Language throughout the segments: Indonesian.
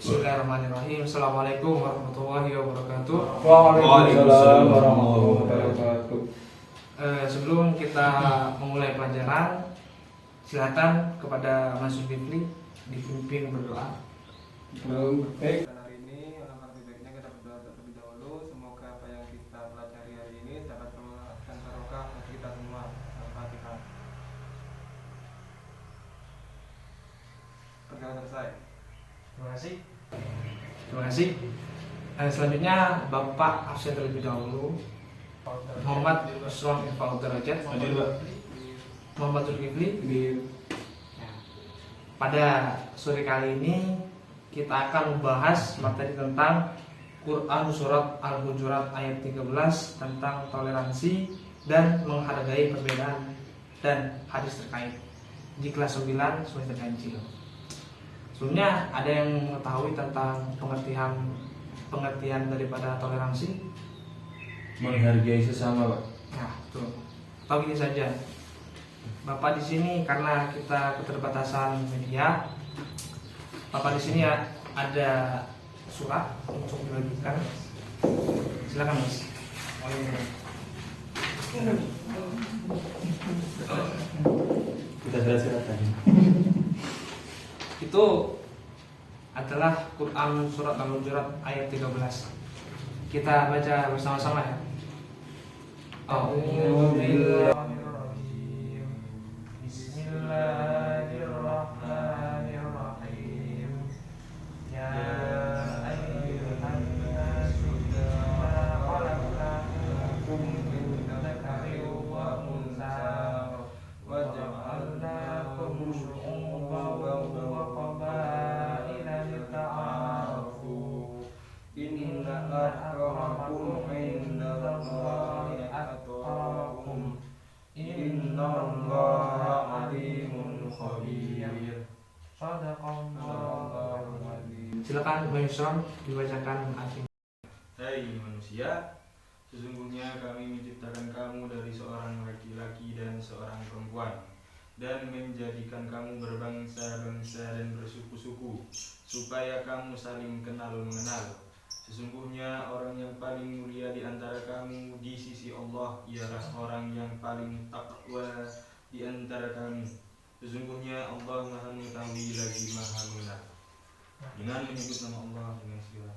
Bismillahirrahmanirrahim. Assalamualaikum warahmatullahi wabarakatuh. Waalaikumsalam warahmatullahi wabarakatuh. Sebelum kita memulai pelajaran, silakan kepada Mas Zulkifli dipimpin berdoa. Baik. Hari ini alangkah lebih baiknya kita berdoa terlebih dahulu. Semoga apa yang kita pelajari hari ini dapat memberikan barokah bagi kita semua. Al-Fatihah. Perjalanan selesai. Terima kasih. Terima kasih. Selanjutnya Bapak absen terlebih dahulu. Muhammad Usman Irfan Derajat. Muhammad Zulkifli. Pada sore kali ini kita akan membahas materi tentang Quran surat Al-Hujurat ayat 13 tentang toleransi dan menghargai perbedaan dan hadis terkait di kelas 9 semester kancil. Sebelumnya ada yang mengetahui tentang pengertian daripada toleransi? Menghargai sesama, Pak. Nah, betul. Atau gini saja, Bapak di sini karena kita keterbatasan media, Bapak di sini ada surat untuk dibagikan. Silakan, Mas. Kita surat tadi. Itu adalah Quran surat Al-Hujurat ayat 13. Kita baca bersama-sama ya. A'udzubillahi Bismillahirrahmanirrahim. Ya ayyuhan nasu inna khalaqnakum min dzakarin wa untha wa ja'alnakum syu'uban wa qabaila lita'arafu. Inna akramakum indallahi atqakum. Innallaha alimun khabir. Shadaqallahu adzim. Silakan Bang Yusron dibacakan artinya. Hai manusia, sesungguhnya kami menciptakan kamu dari seorang laki-laki dan seorang perempuan, dan menjadikan kamu berbangsa-bangsa dan bersuku-suku, supaya kamu saling kenal mengenal. Sesungguhnya orang yang paling mulia di antara kamu di sisi Allah ialah orang yang paling takwa di antara kamu. Sesungguhnya Allah Maha Mengetahui lagi Maha Mengenal. Dengan menyebut nama Allah dengan segala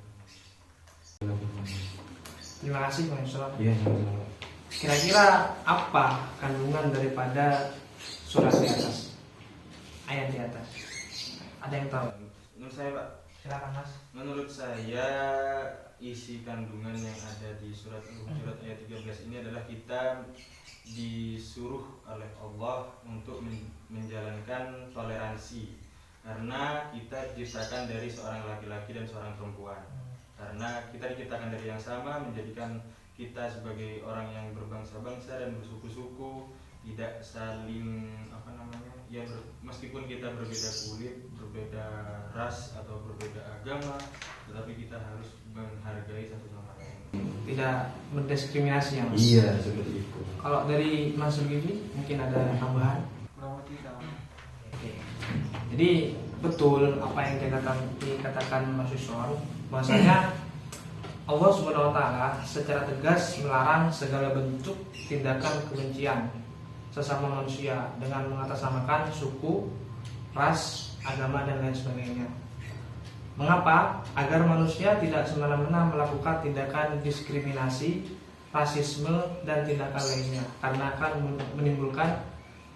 Terima kasih Bang Yusron. Iya, sama-sama. Kira-kira apa kandungan daripada surat di atas, ayat di atas? Ada yang tahu? Menurut saya, Pak, Silakan Mas. menurut saya isi kandungan yang ada di surat Al-Hujurat ayat 13 ini adalah kita disuruh oleh Allah untuk menjalankan toleransi, karena kita diciptakan dari seorang laki-laki dan seorang perempuan. Karena kita diciptakan dari yang sama, menjadikan kita sebagai orang yang berbangsa-bangsa dan bersuku-suku, tidak saling meskipun kita berbeda kulit, berbeda ras atau berbeda agama, tetapi kita harus menghargai satu sama lain. Tidak mendiskriminasi ya Mas? Iya, seperti itu. Kalau dari Mas Zulkifli mungkin ada tambahan? Kurang lebih sama. Oke. Jadi betul apa yang dikatakan Mas Yusron, bahwasanya Allah Subhanahu wa taala secara tegas melarang segala bentuk tindakan kebencian sesama manusia dengan mengatasnamakan suku, ras, agama dan lain sebagainya. Mengapa? Agar manusia tidak semena-mena melakukan tindakan diskriminasi, rasisme dan tindakan lainnya, karena akan menimbulkan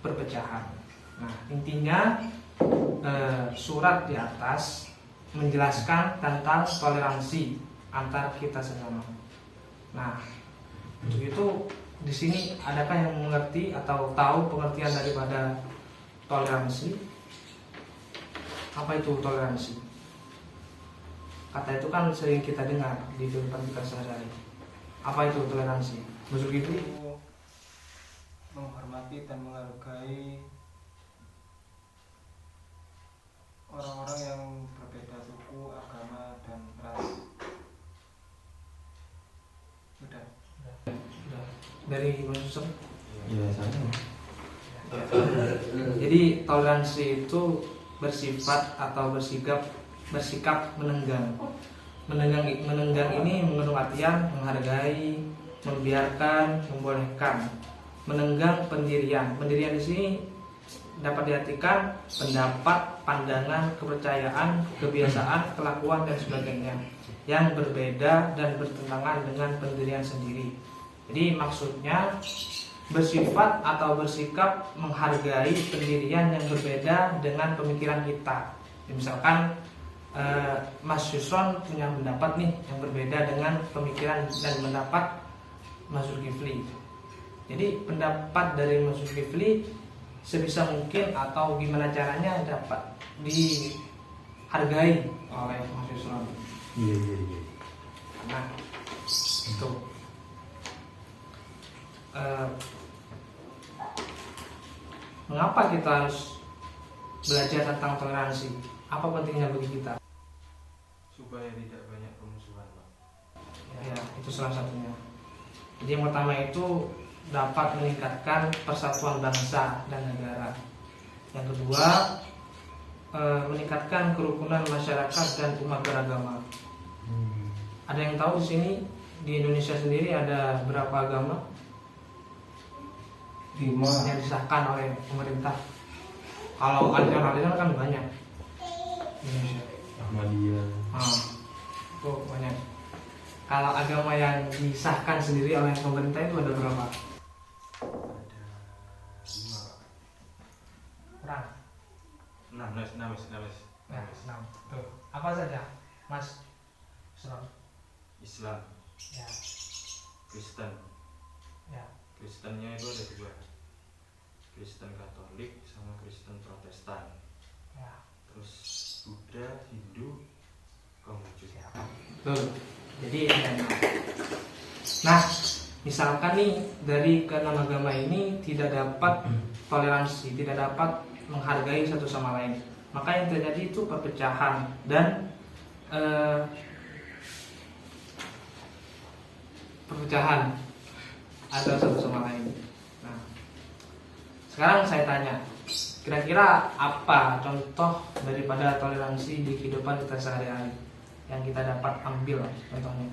perpecahan. Nah, intinya surat di atas menjelaskan tentang toleransi antar kita sesama. Nah, untuk itu di sini adakah yang mengerti atau tahu pengertian daripada toleransi? Apa itu toleransi? Kata itu kan sering kita dengar di kehidupan kita sehari-hari. Apa itu toleransi? Mas Zulkifli? Menghormati dan menghargai orang-orang yang berbeda suku, agama, dan ras. Sudah. Dari Mas Yusuf? Iya, sama. Jadi toleransi itu bersifat atau bersikap bersikap menenggang. Menenggang ini mengandung artian menghargai, membiarkan, membolehkan. Menenggang pendirian. Pendirian di sini dapat diartikan pendapat, pandangan, kepercayaan, kebiasaan, kelakuan dan sebagainya yang berbeda dan bertentangan dengan pendirian sendiri. Jadi maksudnya bersifat atau bersikap menghargai pendirian yang berbeda dengan pemikiran kita. Misalkan Mas Yusron punya pendapat nih yang berbeda dengan pemikiran dan pendapat Mas Zulkifli. Jadi pendapat dari Mas Zulkifli sebisa mungkin atau gimana caranya dapat dihargai oleh Mas Yusron. Iya. Nah, itu mengapa kita harus belajar tentang toleransi? Apa pentingnya bagi kita? Supaya tidak banyak permusuhan, Pak. Ya, itu salah satunya. Jadi yang pertama itu dapat meningkatkan persatuan bangsa dan negara. Yang kedua, meningkatkan kerukunan masyarakat dan umat beragama. Ada yang tahu di sini di Indonesia sendiri ada berapa agama 5. yang disahkan oleh pemerintah? Kalau aliran-aliran kan banyak di Indonesia. Ahmadiyah. Itu banyak. Kalau agama yang disahkan sendiri oleh pemerintah itu ada berapa? Ada 5, Pak. Kurang. 6. Ya, 6. Tuh. Apa saja, Mas Yusron? Islam, Ya, Kristen. ya. Kristennya itu ada 2. Kristen Katolik sama Kristen Protestan. Ya. Terus Buddha, Hindu, Konghucu. Betul. Jadi ada 6. Nah, misalkan nih dari ke-6 agama ini tidak dapat toleransi, tidak dapat menghargai satu sama lain, maka yang terjadi itu perpecahan dan perpecahan antara satu sama lain. Nah, sekarang saya tanya, kira-kira apa contoh daripada toleransi di kehidupan kita sehari-hari yang kita dapat ambil contohnya?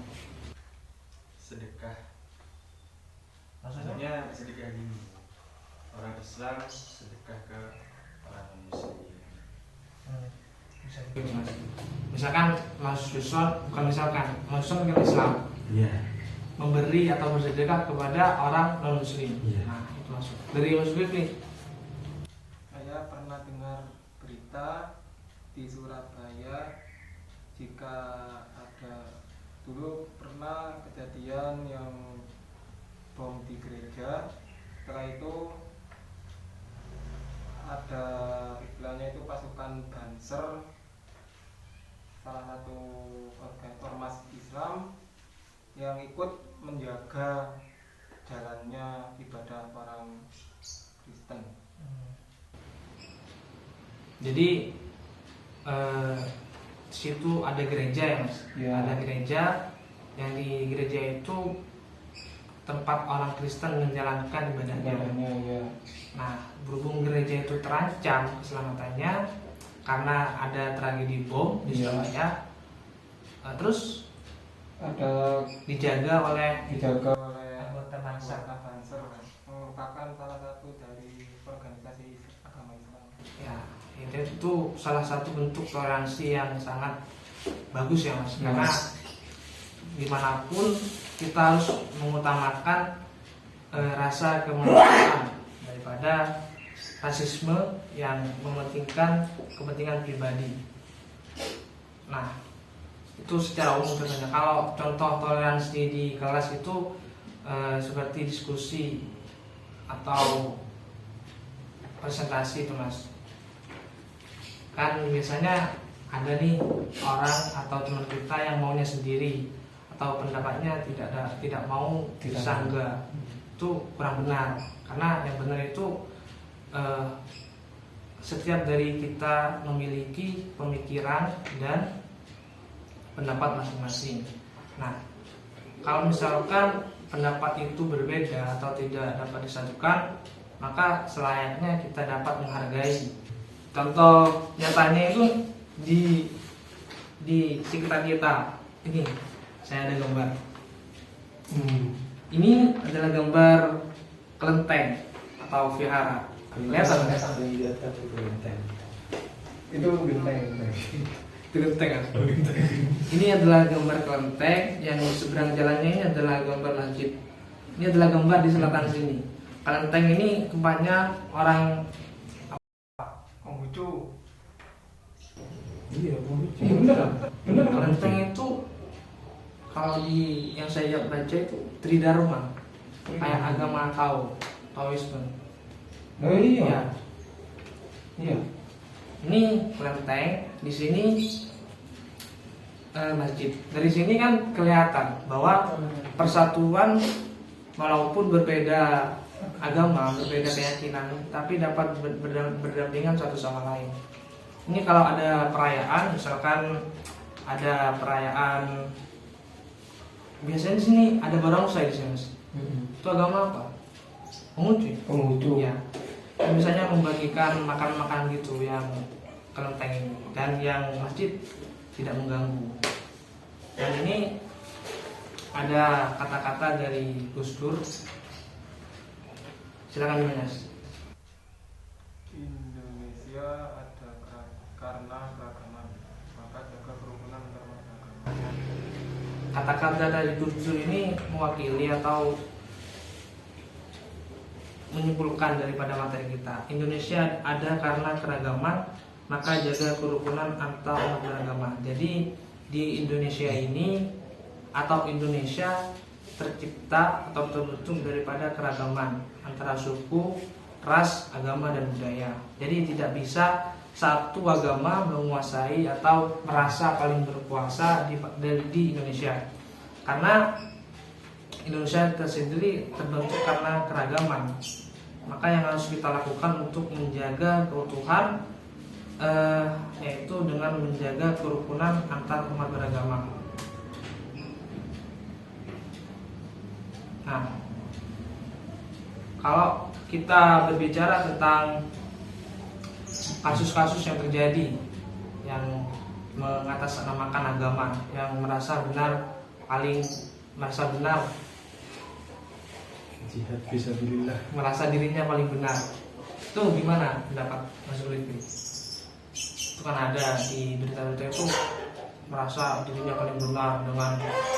Sedekah. Maksudnya? Maksudnya sedekah gini. Orang Islam sedekah ke orang Muslim. Bisa begini, Mas. Misalkan Mas Yusron, bukan misalkan Mas Yusron kan Islam, Iya. memberi atau bersedekah kepada orang non Muslim. Iya. Nah, itu masuk. Dari Mas Zulkifli. Saya pernah dengar berita di Surabaya jika ada dulu pernah kejadian yang bom di gereja. Setelah itu ada istilahnya itu pasukan Banser, salah satu ormas Islam yang ikut menjaga jalannya ibadah orang Kristen. Jadi di situ ada gereja ya, Mas. Ya. Ada gereja yang di gereja itu tempat orang Kristen menjalankan ibadahnya. Ya. Nah, berhubung gereja itu terancam keselamatannya karena ada tragedi bom di Iya. Surabaya, terus Ada dijaga oleh dijaga oleh anggota Banser. Banser, merupakan salah satu dari organisasi agama Islam. Ya, itu salah satu bentuk toleransi yang sangat bagus ya, Mas. Ya. Karena dimanapun kita harus mengutamakan rasa kemanusiaan daripada rasisme yang mementingkan kepentingan pribadi. Nah, itu secara umum tentunya. Kalau contoh toleransi di kelas itu seperti diskusi atau presentasi itu, Mas. Kan biasanya ada nih orang atau teman kita yang maunya sendiri atau pendapatnya tidak mau disangga. Itu kurang benar, karena yang benar itu setiap dari kita memiliki pemikiran dan pendapat masing-masing. Nah, kalau misalkan pendapat itu berbeda atau tidak dapat disatukan, maka selayaknya kita dapat menghargai. Contoh nyatanya itu di di sekitar kita. Ini saya ada gambar. Ini adalah gambar kelenteng atau vihara. Kelihatan? Yang di atas itu genteng. Itu genteng. Itu kelenteng kan? Ini adalah gambar kelenteng, yang di seberang jalannya ini adalah gambar masjid. Ini adalah gambar di selatan sini. Kelenteng ini tempatnya orang Konghucu. Iya, Bener. kelenteng itu kalau di yang saya baca itu Tridharma, kayak agama Taoisme. Oh Ya, Iya. ini kelenteng, di sini masjid. Dari sini kan kelihatan bahwa persatuan walaupun berbeda agama, berbeda keyakinan, tapi dapat berdampingan satu sama lain. Ini kalau ada perayaan, misalkan ada perayaan, biasanya di sini ada barongsai di sini, Mas. Itu agama apa? Konghucu. Ya. Dan misalnya membagikan makan-makan gitu yang kelenteng ini, dan yang masjid tidak mengganggu. Dan ini ada kata-kata dari Gus Dur. Silakan Mas. Indonesia ada karena keragaman, maka jaga kerukunan antar agama. Kata-kata dari Gus Dur ini mewakili atau menyimpulkan daripada materi kita. Indonesia ada karena keragaman, maka jaga kerukunan antar umat beragama. Jadi di Indonesia ini atau Indonesia tercipta atau terbentuk daripada keragaman antara suku, ras, agama, dan budaya. Jadi tidak bisa satu agama menguasai atau merasa paling berkuasa di Indonesia, karena Indonesia tersendiri terbentuk karena keragaman. Maka yang harus kita lakukan untuk menjaga keutuhan yaitu dengan menjaga kerukunan antar umat beragama. Nah, kalau kita berbicara tentang kasus-kasus yang terjadi yang mengatasnamakan agama, yang merasa benar jihad fisabilillah. merasa dirinya paling benar, itu gimana pendapat Mas Zulkifli? Itu kan ada di berita-berita itu merasa dirinya paling benar dengan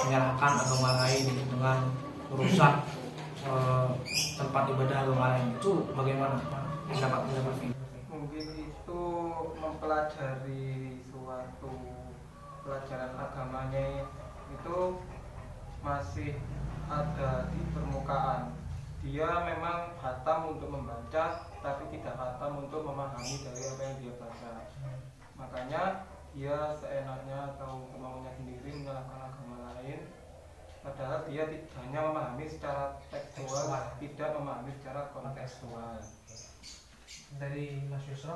menyalahkan agama lain, dengan merusak tempat ibadah agama lain. Itu bagaimana pendapatnya? Mungkin itu mempelajari suatu pelajaran agamanya itu masih ada di permukaan. Dia memang hatam untuk membaca, tapi tidak hatam untuk memahami dari apa yang dia baca. Makanya dia seenaknya atau kemauannya sendiri menyalahkan agama lain, padahal dia hanya memahami secara tekstual, tidak memahami secara kontekstual. Dari Mas Yusra?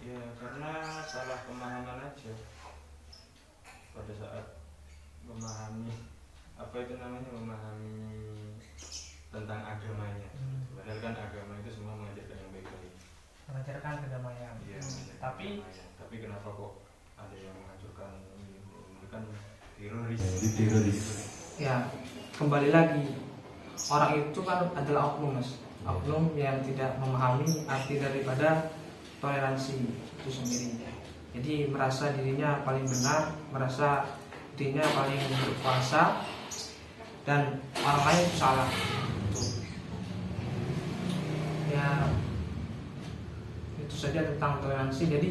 Ya karena salah pemahaman aja pada saat memahami apa itu namanya, memahami tentang agamanya. Padahal kan agama itu semua mengajarkan yang baik-baik, Mengajarkan kedamaian. iya, Tapi tapi kenapa kok ada yang menghancurkan ini kan teroris? Teroris. ya, kembali lagi, orang itu kan adalah oknum, Mas. Oknum yang tidak memahami arti daripada toleransi itu sendiri. Jadi merasa dirinya paling benar, merasa dirinya paling berkuasa, dan orang lain itu salah. Ya, itu saja tentang toleransi. Jadi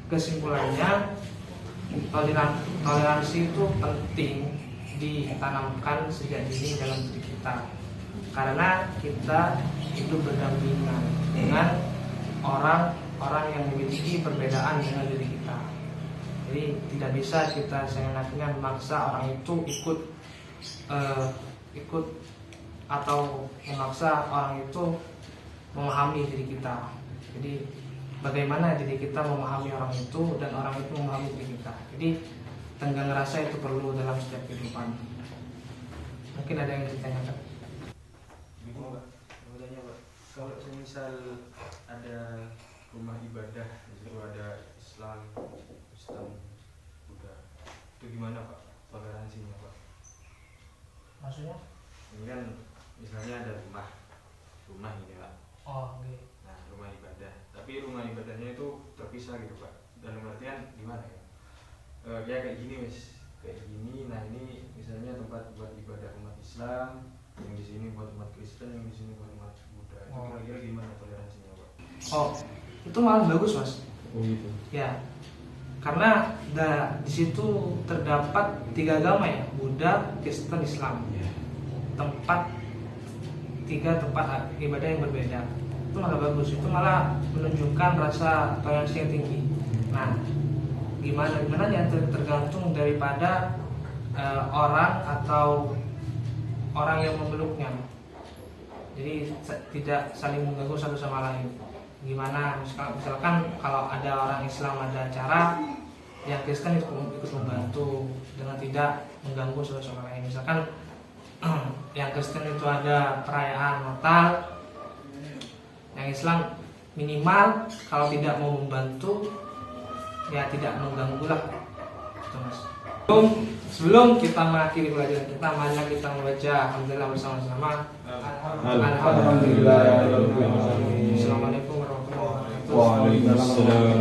kesimpulannya, toleransi itu penting ditanamkan sejak dini dalam diri kita, karena kita hidup berdampingan dengan orang-orang yang memiliki perbedaan dengan diri kita. Jadi tidak bisa kita seenaknya memaksa orang itu ikut atau memaksa orang itu memahami diri kita. Jadi bagaimana diri kita memahami orang itu dan orang itu memahami diri kita. Jadi tenggang rasa itu perlu dalam setiap kehidupan. Mungkin ada yang ditanyakan. Begini Pak, mau tanya Pak, kalau semisal ada rumah ibadah, di situ ada Islam, Kristen, Buddha. Itu gimana Pak toleransinya Pak? Maksudnya? Ini kan misalnya ada rumah ini Pak. Oh, oke. Nah, rumah ibadah. Tapi rumah ibadahnya itu terpisah gitu Pak. Dalam artian gimana ya? Ya kayak gini Mas, kayak gini. Nah ini misalnya tempat buat ibadah umat Islam, yang di sini buat umat Kristen, yang di sini buat umat Buddha. Itu Oh. kira-kira gimana toleransinya Pak? Oh, itu malah bagus Mas. Oh gitu. Ya, karena di situ terdapat 3 agama ya, Buddha, Kristen, Islam. Ya. Tiga tempat ibadah yang berbeda. Itu malah bagus. Itu malah menunjukkan rasa toleransi yang tinggi. Nah, gimana ya tergantung daripada orang atau orang yang memeluknya. Jadi tidak saling mengganggu satu sama lain. Gimana misalkan kalau ada orang Islam ada acara, yang Kristen ikut membantu dengan tidak mengganggu satu sama lain. Misalkan yang Kristen itu ada perayaan Natal, yang Islam minimal kalau tidak mau membantu ya tidak mengganggu lah gitu, Mas. Sebelum kita mengakhiri pelajaran kita, mari kita membaca alhamdulillah bersama-sama. Alhamdulillah. Assalamualaikum warahmatullahi wabarakatuh. Waalaikumsalam.